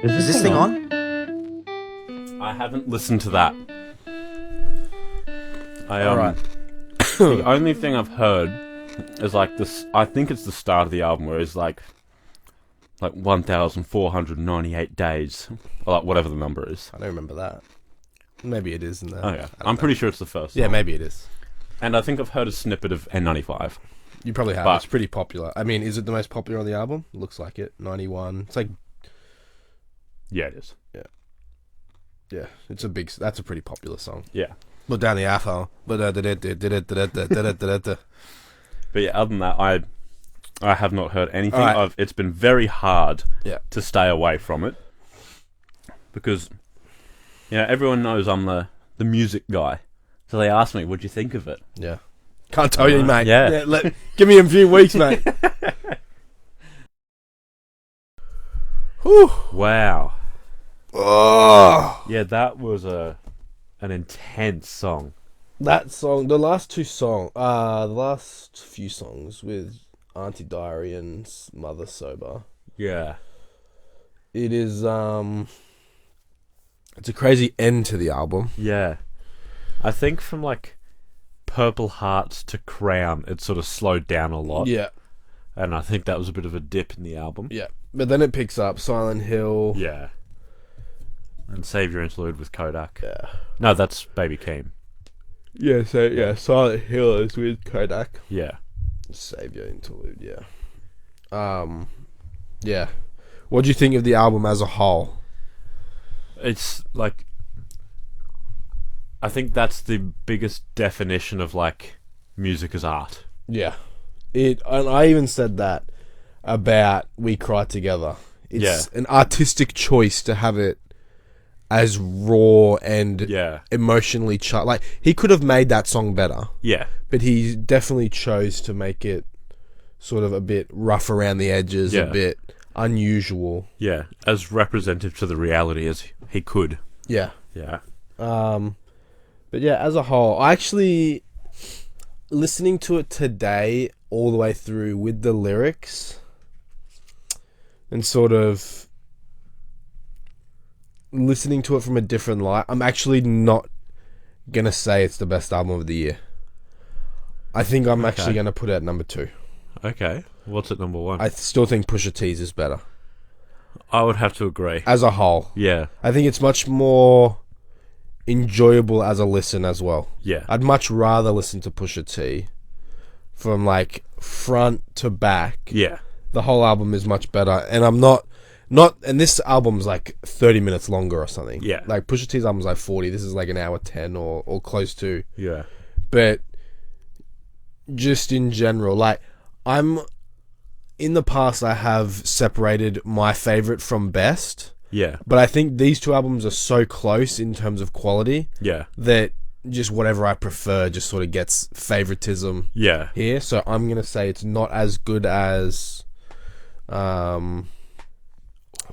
Is this thing on? I haven't listened to that. Alright. The only thing I've heard is like this. I think it's the start of the album where it's like 1,498 days, or like whatever the number is. I don't remember that. Maybe it is in there. Oh yeah, I'm pretty sure it's the first. Yeah, song. maybe it is. And I think I've heard a snippet of N95. You probably have. But- It's pretty popular. I mean, is it the most popular on the album? Looks like it. 91. It's like, Yeah, it is. yeah, it's a big. That's a pretty popular song. Yeah, Look down the afro. but yeah, other than that, I have not heard anything. Alright. It's been very hard Yeah. to stay away from it because everyone knows I'm the music guy. So they asked me, "What'd you think of it?" Yeah. Can't tell you, mate. Yeah. Give me a few weeks, mate. Whew. Wow. Oh. Yeah, that was an intense song. That song, the last few songs with Auntie Diary and Mother Sober. Yeah. It is, it's a crazy end to the album. Yeah. I think from like Purple Hearts to Crown, it sort of slowed down a lot. Yeah. And I think that was a bit of a dip in the album. Yeah. But then it picks up Silent Hill. Yeah. And Savior Interlude with Kodak. Yeah. No, that's Baby Keem. Yeah, Silent Hill is with Kodak. Yeah. Savior Interlude, yeah. Yeah. What do you think of the album as a whole? It's like, I think that's the biggest definition of like music as art. Yeah. And I even said that about We Cry Together. It's an artistic choice to have it as raw and emotionally charged. Like, he could have made that song better. Yeah. But he definitely chose to make it sort of a bit rough around the edges, a bit unusual. Yeah. As representative to the reality as he could. Yeah. Yeah. But yeah, as a whole, I actually, listening to it today all the way through with the lyrics and sort of listening to it from a different light, I'm actually not going to say it's the best album of the year. I think I'm actually going to put it at number 2. Okay. What's at number 1? I still think Pusha T's is better. I would have to agree. As a whole. Yeah. I think it's much more enjoyable as a listen as well. Yeah. I'd much rather listen to Pusha T from like front to back. Yeah. The whole album is much better, and I'm not and this album's like 30 minutes longer or something. Yeah. Like Pusha T's album's like 40. This is like an hour 10 or close to. Yeah. But just in general, like, in the past I have separated my favorite from best. Yeah. But I think these two albums are so close in terms of quality that just whatever I prefer just sort of gets favoritism here. So I'm going to say it's not as good as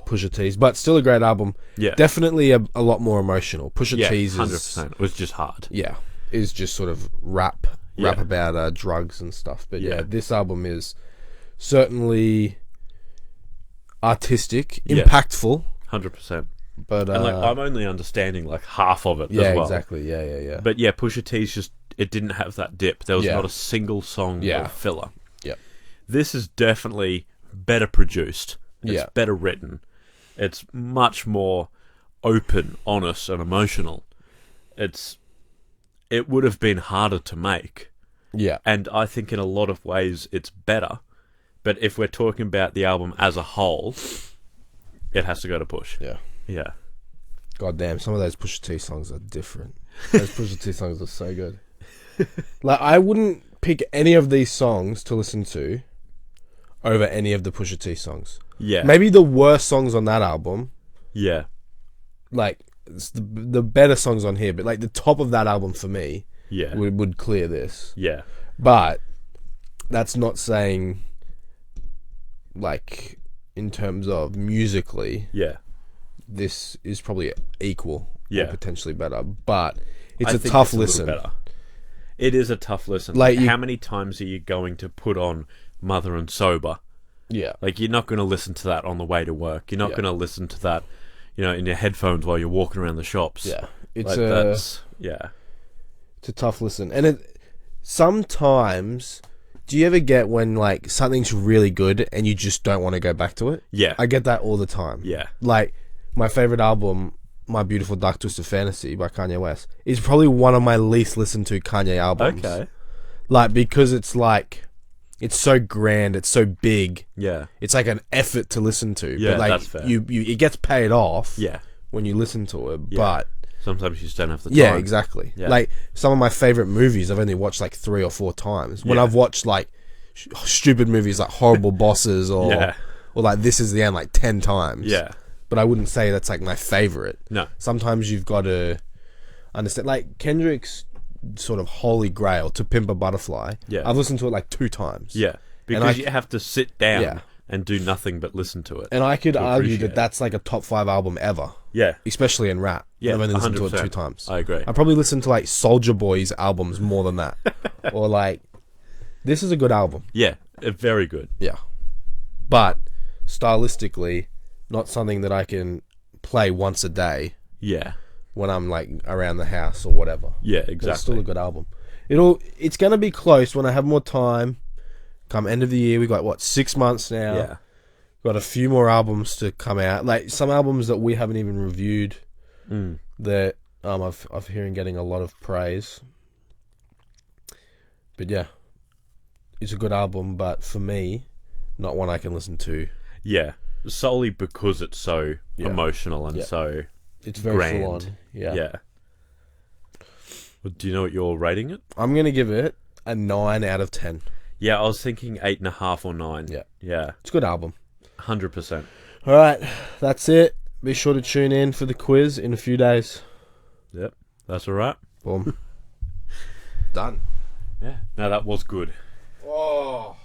Pusha T's, but still a great album. Yeah. Definitely a lot more emotional. Pusha T's is 100%. It was just hard. Yeah. Is just sort of rap about drugs and stuff. But yeah, this album is certainly artistic, impactful. 100%. But and like I'm only understanding like half of it as well. Exactly. Yeah. But yeah, Pusha T's just, it didn't have that dip. There was not a single song of filler. Yeah. This is definitely better produced. It's Yeah. better written. It's much more open, honest, and emotional. It would have been harder to make. Yeah. And I think in a lot of ways it's better. But if we're talking about the album as a whole, it has to go to Push. Yeah. Yeah. God damn, some of those Pusha T songs are different. Those Pusha T songs are so good. Like, I wouldn't pick any of these songs to listen to over any of the Pusha T songs. Yeah. Maybe the worst songs on that album, Yeah. like, it's the better songs on here, but like the top of that album for me Yeah. would clear this. Yeah. But that's not saying, like, in terms of musically, Yeah. this is probably equal or Yeah. potentially better. But it's I a think tough it's a little listen. better. It is a tough listen. Like, How many times are you going to put on Mother and Sober Yeah. Like, you're not going to listen to that on the way to work. You're not going to listen to that, in your headphones while you're walking around the shops. Yeah. It's a tough listen. And sometimes, do you ever get when, like, something's really good and you just don't want to go back to it? Yeah. I get that all the time. Yeah. Like, my favorite album, My Beautiful Dark Twisted Fantasy by Kanye West, is probably one of my least listened to Kanye albums. Okay. Like, because it's like, it's so grand, it's so big. Yeah. It's like an effort to listen to. Yeah, but like, that's fair. It gets paid off. Yeah. When you listen to it, Yeah. but sometimes you just don't have the time. yeah, exactly. Yeah. Like, some of my favorite movies, I've only watched like 3 or 4 times. When I've watched like stupid movies like Horrible Bosses or like This Is the End like 10 times. Yeah. But I wouldn't say that's like my favorite. No. Sometimes you've got to understand, like Kendrick's sort of holy grail, To Pimp a Butterfly. Yeah. I've listened to it like 2 times. Yeah. Because you have to sit down and do nothing but listen to it. And I could argue that that's like a top 5 album ever. Yeah. Especially in rap. Yeah, I've only listened 100%. to it 2 times. I agree. I probably listened to like Soulja Boy's albums more than that. Or like, this is a good album. Yeah. Very good. Yeah. But stylistically, not something that I can play once a day. Yeah. When I'm like around the house or whatever. Yeah, exactly. But it's still a good album. It's gonna be close when I have more time. Come end of the year, we got 6 months now. Yeah. Got a few more albums to come out. Like some albums that we haven't even reviewed. That I've hearing getting a lot of praise. But yeah, it's a good album. But for me, not one I can listen to. Yeah, solely because it's so emotional and so it's very grand. full on. Yeah. Well, do you know what you're rating it? I'm gonna give it a 9 out of 10. Yeah, I was thinking 8.5 or 9. Yeah, it's a good album. 100%. All right, that's it. Be sure to tune in for the quiz in a few days. Yep, that's all right. Boom. Done. Yeah. No, that was good. Oh.